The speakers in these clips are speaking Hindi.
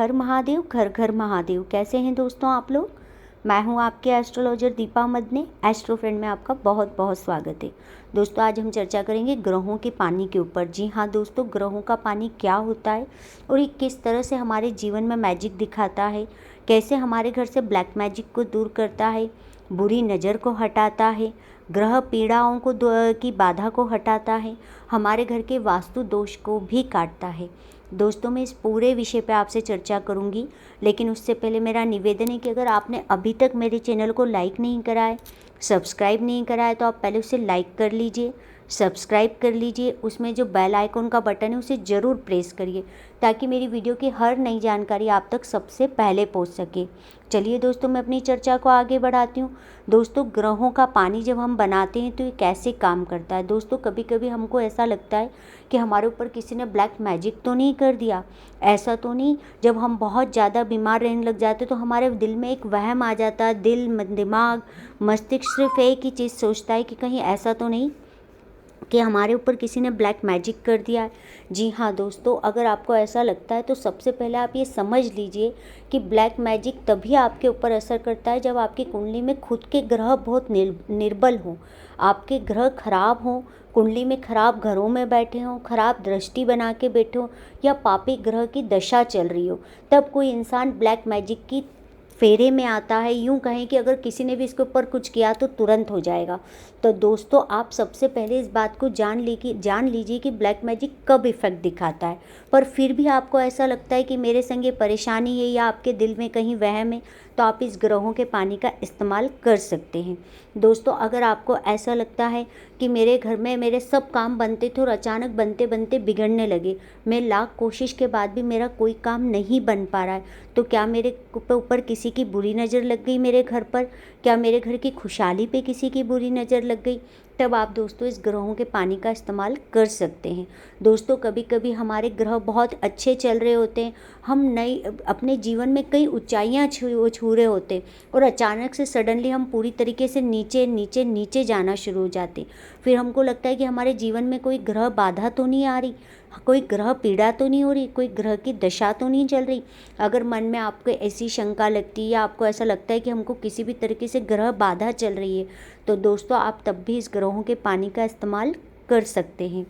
हर महादेव, घर घर महादेव। कैसे हैं दोस्तों आप लोग? मैं हूं आपके astrologer Deepa Madane. Astro friend में आपका बहुत बहुत स्वागत है। दोस्तों आज हम चर्चा करेंगे ग्रहों के पानी के ऊपर। जी हाँ दोस्तों, ग्रहों का पानी क्या होता है और ये किस तरह से हमारे जीवन में मैजिक दिखाता है, कैसे हमारे घर से ब्लैक मैजिक को दूर करता है, बुरी नज़र को हटाता है, ग्रह पीड़ाओं को की बाधा को हटाता है, हमारे घर के वास्तु दोष को भी काटता है। दोस्तों मैं इस पूरे विषय पे आपसे चर्चा करूंगी, लेकिन उससे पहले मेरा निवेदन है कि अगर आपने अभी तक मेरे चैनल को लाइक नहीं करा है, सब्सक्राइब नहीं करा है, तो आप पहले उसे लाइक कर लीजिए, सब्सक्राइब कर लीजिए। उसमें जो बेल आइकन का बटन है उसे ज़रूर प्रेस करिए ताकि मेरी वीडियो की हर नई जानकारी आप तक सबसे पहले पहुंच सके। चलिए दोस्तों मैं अपनी चर्चा को आगे बढ़ाती हूँ। दोस्तों ग्रहों का पानी जब हम बनाते हैं तो ये कैसे काम करता है। दोस्तों कभी कभी हमको ऐसा लगता है कि हमारे ऊपर किसी ने ब्लैक मैजिक तो नहीं कर दिया, ऐसा तो नहीं। जब हम बहुत ज़्यादा बीमार रहने लग जाते तो हमारे दिल में एक वहम आ जाता है, दिमाग मस्तिष्क सिर्फ एक ही चीज़ सोचता है कि कहीं ऐसा तो नहीं कि हमारे ऊपर किसी ने ब्लैक मैजिक कर दिया है। जी हाँ दोस्तों, अगर आपको ऐसा लगता है तो सबसे पहले आप ये समझ लीजिए कि ब्लैक मैजिक तभी आपके ऊपर असर करता है जब आपकी कुंडली में खुद के ग्रह बहुत निर्बल हों, आपके ग्रह खराब हों, कुंडली में खराब घरों में बैठे हों, खराब दृष्टि बना के बैठे हों या पापी ग्रह की दशा चल रही हो, तब कोई इंसान ब्लैक मैजिक की फेरे में आता है। यूँ कहें कि अगर किसी ने भी इसके ऊपर कुछ किया तो तुरंत हो जाएगा। तो दोस्तों आप सबसे पहले इस बात को जान लीजिए कि ब्लैक मैजिक कब इफ़ेक्ट दिखाता है। पर फिर भी आपको ऐसा लगता है कि मेरे संग ये परेशानी है या आपके दिल में कहीं वहम है, तो आप इस ग्रहों के पानी का इस्तेमाल कर सकते हैं। दोस्तों अगर आपको ऐसा लगता है कि मेरे घर में मेरे सब काम बनते थे और अचानक बनते बनते बिगड़ने लगे, मैं लाख कोशिश के बाद भी मेरा कोई काम नहीं बन पा रहा है, तो क्या मेरे ऊपर किसी की बुरी नज़र लग गई मेरे घर पर, क्या मेरे घर की खुशहाली पे किसी की बुरी नज़र लग गई, तब आप दोस्तों इस ग्रहों के पानी का इस्तेमाल कर सकते हैं। दोस्तों कभी कभी हमारे ग्रह बहुत अच्छे चल रहे होते हैं, हम नई अपने जीवन में कई ऊंचाइयां छू रहे होते हैं और अचानक से सडनली हम पूरी तरीके से नीचे नीचे नीचे जाना शुरू हो जाते। फिर हमको लगता है कि हमारे जीवन में कोई ग्रह बाधा तो नहीं आ रही, कोई ग्रह पीड़ा तो नहीं हो रही, कोई ग्रह की दशा तो नहीं चल रही। अगर मन में आपको ऐसी शंका लगती है या आपको ऐसा लगता है कि हमको किसी भी तरीके से ग्रह बाधा चल रही है, तो दोस्तों आप तब भी इस ग्रहों के पानी का इस्तेमाल कर सकते हैं।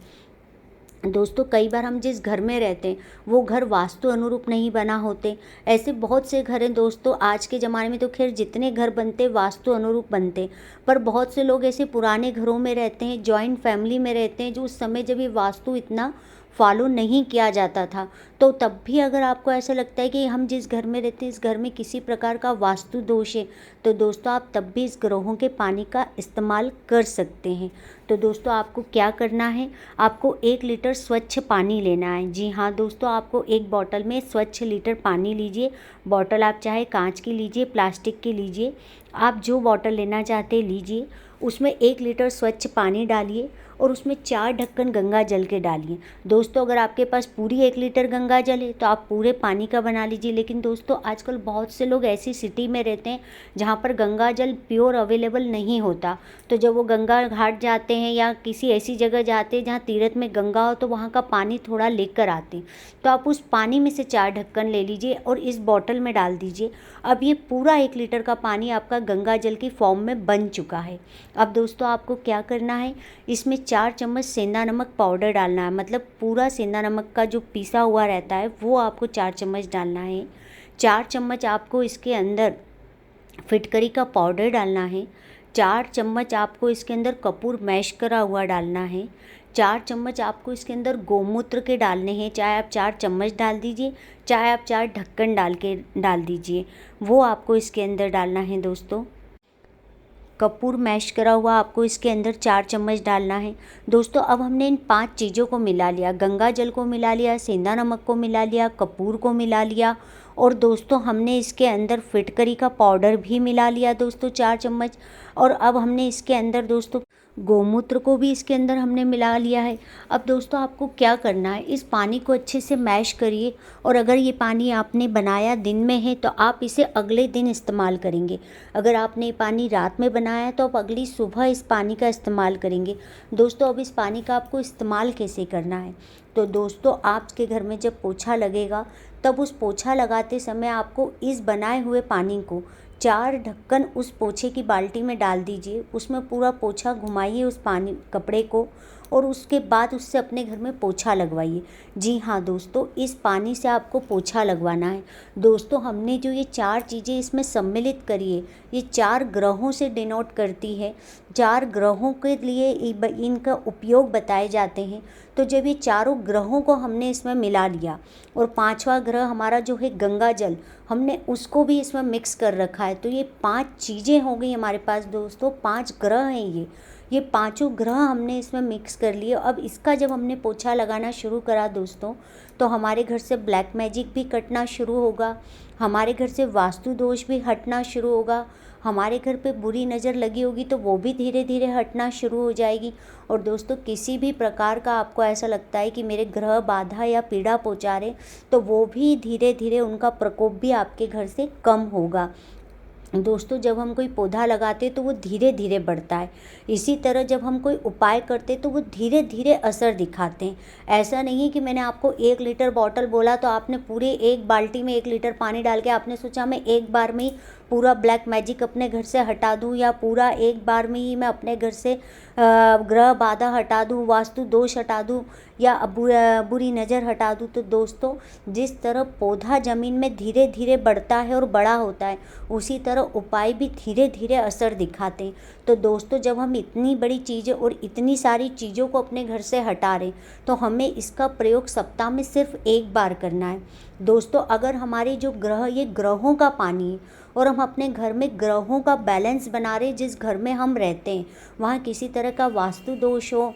दोस्तों कई बार हम जिस घर में रहते हैं वो घर वास्तु अनुरूप नहीं बना होते। ऐसे बहुत से घर हैं दोस्तों, आज के ज़माने में तो खैर जितने घर बनते वास्तु अनुरूप बनते, पर बहुत से लोग ऐसे पुराने घरों में रहते हैं, जॉइंट फैमिली में रहते हैं, जो उस समय जब ये वास्तु इतना फॉलो नहीं किया जाता था। तो तब भी अगर आपको ऐसा लगता है कि हम जिस घर में रहते हैं इस घर में किसी प्रकार का वास्तु दोष है, तो दोस्तों आप तब भी इस ग्रहों के पानी का इस्तेमाल कर सकते हैं। तो दोस्तों आपको क्या करना है, आपको 1 लीटर स्वच्छ पानी लेना है। जी हाँ दोस्तों, आपको एक बॉटल में स्वच्छ लीटर पानी लीजिए। बॉटल आप चाहे कांच की लीजिए, प्लास्टिक की लीजिए, आप जो बॉटल लेना चाहते हैं लीजिए। उसमें 1 लीटर स्वच्छ पानी डालिए और उसमें 4 ढक्कन गंगा जल के डालिए। दोस्तों अगर आपके पास पूरी 1 लीटर गंगा जल है तो आप पूरे पानी का बना लीजिए। लेकिन दोस्तों आजकल बहुत से लोग ऐसी सिटी में रहते हैं जहाँ पर गंगा जल प्योर अवेलेबल नहीं होता, तो जब वो गंगा घाट जाते हैं या किसी ऐसी जगह जाते हैं जहाँ तीर्थ में गंगा हो, तो वहाँ का पानी थोड़ा लेकर आते हैं। तो आप उस पानी में से 4 ढक्कन ले लीजिए और इस बॉटल में डाल दीजिए। अब ये पूरा 1 लीटर का पानी आपका गंगा जल की फॉर्म में बन चुका है। अब दोस्तों आपको क्या करना है, इसमें 4 चम्मच सेंधा नमक पाउडर डालना है। मतलब पूरा सेंधा नमक का जो पिसा हुआ रहता है वो आपको 4 चम्मच डालना है। 4 चम्मच आपको इसके अंदर फिटकरी का पाउडर डालना है। 4 चम्मच आपको इसके अंदर कपूर मैश करा हुआ डालना है। 4 चम्मच आपको इसके अंदर गोमूत्र के डालने हैं। चाहे आप 4 चम्मच डाल दीजिए, चाहे आप 4 ढक्कन डाल दीजिए, वो आपको इसके अंदर डालना है। दोस्तों कपूर मैश करा हुआ आपको इसके अंदर 4 चम्मच डालना है। दोस्तों अब हमने इन 5 चीज़ों को मिला लिया, गंगा जल को मिला लिया, सेंधा नमक को मिला लिया, कपूर को मिला लिया और दोस्तों हमने इसके अंदर फिटकरी का पाउडर भी मिला लिया दोस्तों 4 चम्मच। और अब हमने इसके अंदर दोस्तों गोमूत्र को भी इसके अंदर हमने मिला लिया है। अब दोस्तों आपको क्या करना है, इस पानी को अच्छे से मैश करिए और अगर ये पानी आपने बनाया दिन में है तो आप इसे अगले दिन इस्तेमाल करेंगे। अगर आपने ये पानी रात में बनाया है तो आप अगली सुबह इस पानी का इस्तेमाल करेंगे। दोस्तों अब इस पानी का आपको इस्तेमाल कैसे करना है, तो दोस्तों आपके घर में जब पोछा लगेगा तब उस पोछा लगाते समय आपको इस बनाए हुए पानी को 4 ढक्कन उस पोछे की बाल्टी में डाल दीजिए, उसमें पूरा पोछा घुमाइए उस पानी कपड़े को, और उसके बाद उससे अपने घर में पोछा लगवाइए। जी हाँ दोस्तों, इस पानी से आपको पोछा लगवाना है। दोस्तों, हमने जो ये 4 चीज़ें इसमें सम्मिलित करी है, ये 4 ग्रहों से डिनोट करती है, 4 ग्रहों के लिए इनका उपयोग बताए जाते हैं। तो जब ये चारों ग्रहों को हमने इसमें मिला लिया, और 5वां ग्रह हमारा जो है गंगा जल, हमने उसको भी इसमें मिक्स कर रखा है, तो ये 5 चीज़ें हो गई हमारे पास दोस्तों, 5 ग्रह हैं ये पांचों ग्रह हमने इसमें मिक्स कर लिए। अब इसका जब हमने पोछा लगाना शुरू करा दोस्तों, तो हमारे घर से ब्लैक मैजिक भी कटना शुरू होगा, हमारे घर से वास्तु दोष भी हटना शुरू होगा, हमारे घर पे बुरी नज़र लगी होगी तो वो भी धीरे धीरे हटना शुरू हो जाएगी। और दोस्तों, किसी भी प्रकार का आपको ऐसा लगता है कि मेरे ग्रह बाधा या पीड़ा पहुंचा रहे, तो वो भी धीरे धीरे उनका प्रकोप भी आपके घर से कम होगा। दोस्तों, जब हम कोई पौधा लगाते तो वो धीरे धीरे बढ़ता है, इसी तरह जब हम कोई उपाय करते तो वो धीरे धीरे असर दिखाते हैं। ऐसा नहीं है कि मैंने आपको 1 लीटर बॉटल बोला तो आपने पूरे एक बाल्टी में 1 लीटर पानी डाल के आपने सोचा मैं एक बार में ही पूरा ब्लैक मैजिक अपने घर से हटा दूं, या पूरा एक बार में ही मैं अपने घर से ग्रह बाधा हटा दूं, वास्तु दोष हटा दूं, या बुरी नज़र हटा दूं। तो दोस्तों, जिस तरह पौधा ज़मीन में धीरे धीरे बढ़ता है और बड़ा होता है, उसी तरह उपाय भी धीरे धीरे असर दिखाते हैं। तो दोस्तों, जब हम इतनी बड़ी चीज़ें और इतनी सारी चीज़ों को अपने घर से हटा रहे, तो हमें इसका प्रयोग सप्ताह में सिर्फ एक बार करना है। दोस्तों, अगर हमारे जो ग्रह, ये ग्रहों का पानी है, और हम अपने घर में ग्रहों का बैलेंस बना रहे, जिस घर में हम रहते हैं वहाँ किसी तरह का वास्तु दोष हो,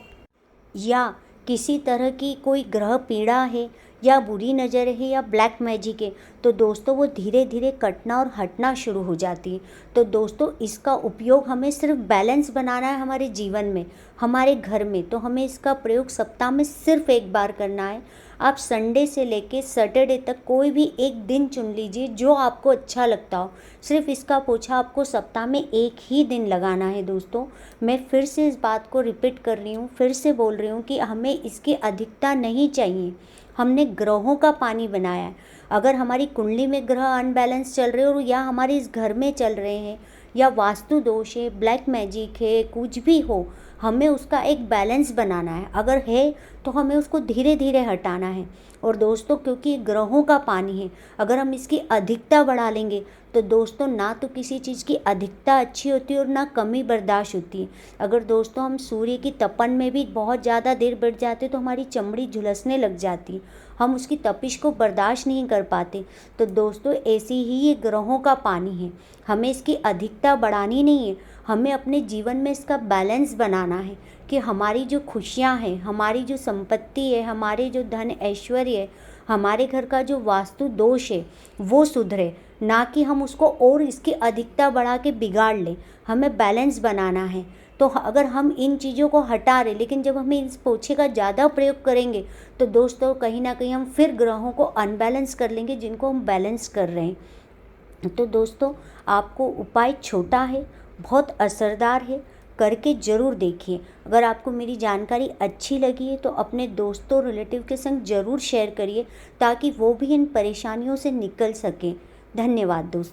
या किसी तरह की कोई ग्रह पीड़ा है, या बुरी नज़र है, या ब्लैक मैजिक है, तो दोस्तों वो धीरे धीरे कटना और हटना शुरू हो जाती है। तो दोस्तों, इसका उपयोग हमें सिर्फ बैलेंस बनाना है हमारे जीवन में, हमारे घर में, तो हमें इसका प्रयोग सप्ताह में सिर्फ एक बार करना है। आप संडे से लेके सैटरडे तक कोई भी एक दिन चुन लीजिए जो आपको अच्छा लगता हो, सिर्फ इसका पोछा आपको सप्ताह में एक ही दिन लगाना है। दोस्तों, मैं फिर से इस बात को रिपीट कर रही हूँ, फिर से बोल रही हूँ कि हमें इसकी अधिकता नहीं चाहिए। हमने ग्रहों का पानी बनाया है, अगर हमारी कुंडली में ग्रह अनबैलेंस चल रहे हो, या हमारे इस घर में चल रहे हैं, या वास्तु दोष है, ब्लैक मैजिक है, कुछ भी हो, हमें उसका एक बैलेंस बनाना है। अगर है तो हमें उसको धीरे धीरे हटाना है। और दोस्तों, क्योंकि ग्रहों का पानी है, अगर हम इसकी अधिकता बढ़ा लेंगे तो दोस्तों, ना तो किसी चीज़ की अधिकता अच्छी होती है और ना कमी बर्दाश्त होती है। अगर दोस्तों हम सूर्य की तपन में भी बहुत ज़्यादा देर बैठ जाते तो हमारी चमड़ी झुलसने लग जाती, हम उसकी तपिश को बर्दाश्त नहीं कर पाते। तो दोस्तों, ऐसी ही ये ग्रहों का पानी है, हमें इसकी अधिकता बढ़ानी नहीं है, हमें अपने जीवन में इसका बैलेंस बनाना है कि हमारी जो खुशियाँ हैं, हमारी जो संपत्ति है, हमारे जो धन ऐश्वर्य है, हमारे घर का जो वास्तु दोष है वो सुधरे, ना कि हम उसको और इसकी अधिकता बढ़ा के बिगाड़ लें। हमें बैलेंस बनाना है। तो अगर हम इन चीज़ों को हटा रहे, लेकिन जब हम इस पोछे का ज़्यादा प्रयोग करेंगे तो दोस्तों कहीं ना कहीं हम फिर ग्रहों को अनबैलेंस कर लेंगे जिनको हम बैलेंस कर रहे हैं। तो दोस्तों, आपको उपाय छोटा है, बहुत असरदार है, करके ज़रूर देखिए। अगर आपको मेरी जानकारी अच्छी लगी है तो अपने दोस्तों रिलेटिव के संग ज़रूर शेयर करिए, ताकि वो भी इन परेशानियों से निकल सकें। धन्यवाद दोस्तों।